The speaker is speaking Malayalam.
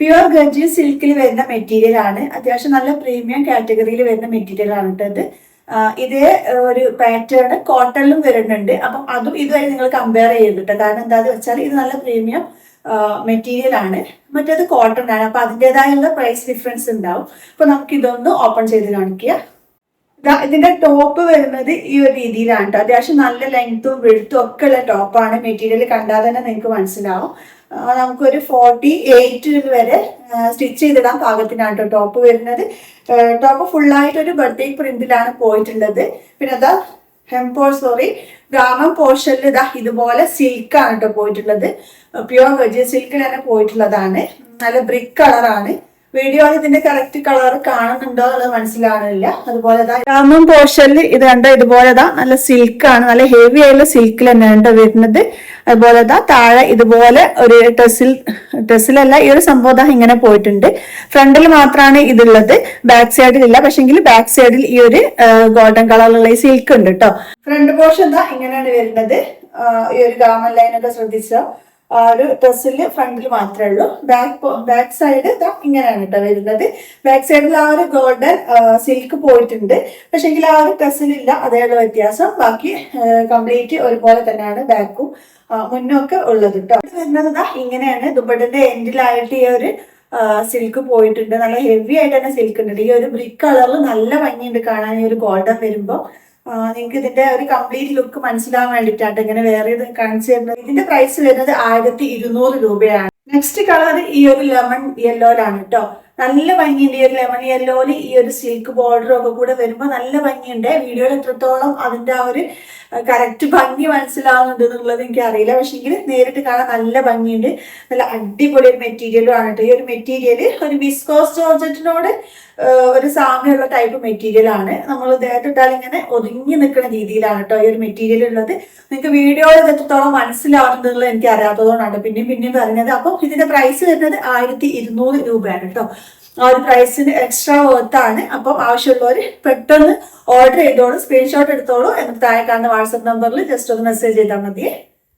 പ്യുവർ ഗർജി സിൽക്കിൽ വരുന്ന മെറ്റീരിയൽ ആണ്. അത്യാവശ്യം നല്ല പ്രീമിയം കാറ്റഗറിയിൽ വരുന്ന മെറ്റീരിയൽ ആണ് കേട്ടത്. ഇതേ ഒരു പാറ്റേൺ കോട്ടണിലും വരുന്നുണ്ട്. അപ്പം അതും ഇതുവരെ നിങ്ങൾ കമ്പയർ ചെയ്തിട്ട്, കാരണം എന്താന്ന് വെച്ചാൽ ഇത് നല്ല പ്രീമിയം മെറ്റീരിയൽ ആണ്, മറ്റേത് കോട്ടൺ ആണ്. അപ്പൊ അതിൻ്റെതായുള്ള പ്രൈസ് ഡിഫറൻസ് ഉണ്ടാവും. അപ്പൊ നമുക്ക് ഇതൊന്ന് ഓപ്പൺ ചെയ്ത് കാണിക്കുക. ഇതിന്റെ ടോപ്പ് വരുന്നത് ഈ ഒരു രീതിയിലാണ് കേട്ടോ. അത്യാവശ്യം നല്ല ലെങ്ത്തും വിഴുത്തും ഒക്കെ ഉള്ള ടോപ്പാണ്. മെറ്റീരിയൽ കണ്ടാൽ തന്നെ നിങ്ങൾക്ക് മനസ്സിലാവും. നമുക്കൊരു 48 വരെ സ്റ്റിച്ച് ചെയ്തിടാൻ പാകത്തിനാണ് കേട്ടോ ടോപ്പ് വരുന്നത്. ടോപ്പ് ഫുള്ളായിട്ട് ഒരു ബട്ടിക് പ്രിന്റിലാണ് പോയിട്ടുള്ളത്. പിന്നെ അതാ ഗ്രാമം പോർഷനിൽ ഇതാ ഇതുപോലെ സിൽക്കാണ് കേട്ടോ പോയിട്ടുള്ളത്. പ്യുവർ ഗർജി സിൽക്കിൽ തന്നെ പോയിട്ടുള്ളതാണ്. നല്ല ബ്രിക്ക് കളറാണ്. വീഡിയോയിൽ ഇതിന്റെ കറക്റ്റ് കളർ കാണുന്നുണ്ടോ എന്നുള്ളത് മനസ്സിലാവുന്നില്ല. അതുപോലെ ഗ്രാമം പോർഷനിൽ ഇത് കണ്ടോ, ഇതുപോലെ നല്ല സിൽക്കാണ്, നല്ല ഹെവി ആയിട്ടുള്ള സിൽക്കിൽ തന്നെയാണ് വരുന്നത്. അതുപോലെ താഴെ ഇതുപോലെ ഒരു ടെസിലല്ല, ഈ ഒരു സംഭവം ഇങ്ങനെ പോയിട്ടുണ്ട്. ഫ്രണ്ടിൽ മാത്രമാണ് ഇതുള്ളത്, ബാക്ക് സൈഡിൽ ഇല്ല. പക്ഷെങ്കിൽ ബാക്ക് സൈഡിൽ ഈ ഒരു ഗോൾഡൻ കളറിലുള്ള ഈ സിൽക്ക് ഉണ്ട് കേട്ടോ. ഫ്രണ്ട് പോർഷൻ ഇങ്ങനെയാണ് വരുന്നത്. ഈ ഒരു ഗാമൻ ലൈനൊക്കെ ശ്രദ്ധിച്ചോ. ഒരു ഡ്രസ്സില് ഫ്രണ്ടിൽ മാത്രമേ ഉള്ളൂ. ബാക്ക് സൈഡ് ഇങ്ങനെയാണ് കേട്ടോ വരുന്നത്. ബാക്ക് സൈഡിൽ ആ ഒരു ഗോൾഡൻ സിൽക്ക് പോയിട്ടുണ്ട്. പക്ഷെങ്കിൽ ആ ഒരു ഡ്രസ്സിലില്ല, അതേയുള്ള വ്യത്യാസം. ബാക്കി കംപ്ലീറ്റ് ഒരുപോലെ തന്നെയാണ് ബാക്കും മുന്നും ഒക്കെ ഉള്ളത് കേട്ടോ. വരുന്നത് ഇങ്ങനെയാണ്. ദുപ്പട്ടന്റെ എൻഡിലായിട്ട് ഈ ഒരു സിൽക്ക് പോയിട്ടുണ്ട്. നല്ല ഹെവി ആയിട്ട് തന്നെ സിൽക്ക് ഉണ്ട്. ഈ ഒരു ബ്രിക്ക് കളറിൽ നല്ല ഭംഗിയുണ്ട് കാണാൻ. ഈ ഒരു ഗോൾഡൻ വരുമ്പോൾ നിങ്ങൾക്ക് ഇതിന്റെ ഒരു കംപ്ലീറ്റ് ലുക്ക് മനസ്സിലാവാൻ വേണ്ടിയിട്ടാണ് ഇങ്ങനെ വേറെ കാണിച്ചു തരുന്നത്. ഇതിന്റെ പ്രൈസ് വരുന്നത് 1200 രൂപയാണ്. നെക്സ്റ്റ് കളർ ഈ ഒരു ലെമൺ യെല്ലോയിലാണ് കേട്ടോ. നല്ല ഭംഗിയുണ്ട്. ഈ ഒരു ലെമൺ യെല്ലോയില് ഈ ഒരു സിൽക്ക് ബോർഡറും ഒക്കെ കൂടെ വരുമ്പോൾ നല്ല ഭംഗിയുണ്ട്. വീഡിയോയിൽ എത്രത്തോളം അതിന്റെ ആ ഒരു കറക്റ്റ് ഭംഗി മനസ്സിലാവുന്നുണ്ട് എന്നുള്ളത് എനിക്ക് അറിയില്ല. പക്ഷെങ്കിൽ നേരിട്ട് കാണാൻ നല്ല ഭംഗിയുണ്ട്. നല്ല അടിപൊളി ഒരു മെറ്റീരിയലും ആണ് കേട്ടോ. ഈ ഒരു മെറ്റീരിയൽ ഒരു വിസ്കോസ് ജോർജറ്റിനോട് ഒരു സാമ്യമുള്ള ടൈപ്പ് മെറ്റീരിയൽ ആണ്. നമ്മൾ ദേഹത്തിട്ടാൽ ഇങ്ങനെ ഒതുങ്ങി നിൽക്കുന്ന രീതിയിലാണ് കേട്ടോ ഈ ഒരു മെറ്റീരിയൽ ഉള്ളത്. നിങ്ങൾക്ക് വീഡിയോയിൽ എത്രത്തോളം മനസ്സിലാവുന്നുള്ളത് എനിക്ക് അറിയാത്തതുകൊണ്ടാണ് പിന്നെയും പറഞ്ഞത്. അപ്പം ഇതിന്റെ പ്രൈസ് വരുന്നത് 1200 രൂപയാണ് കേട്ടോ. ആ ഒരു പ്രൈസിന് എക്സ്ട്രാ വർത്താണ്. അപ്പം ആവശ്യമുള്ളവർ പെട്ടെന്ന് ഓർഡർ ചെയ്തോളൂ, സ്ക്രീൻഷോട്ട് എടുത്തോളൂ. എന്നിട്ട് താഴെ കാണുന്ന വാട്സപ്പ് നമ്പറിൽ ജസ്റ്റ് ഒന്ന് മെസ്സേജ് ചെയ്താൽ മതിയേ.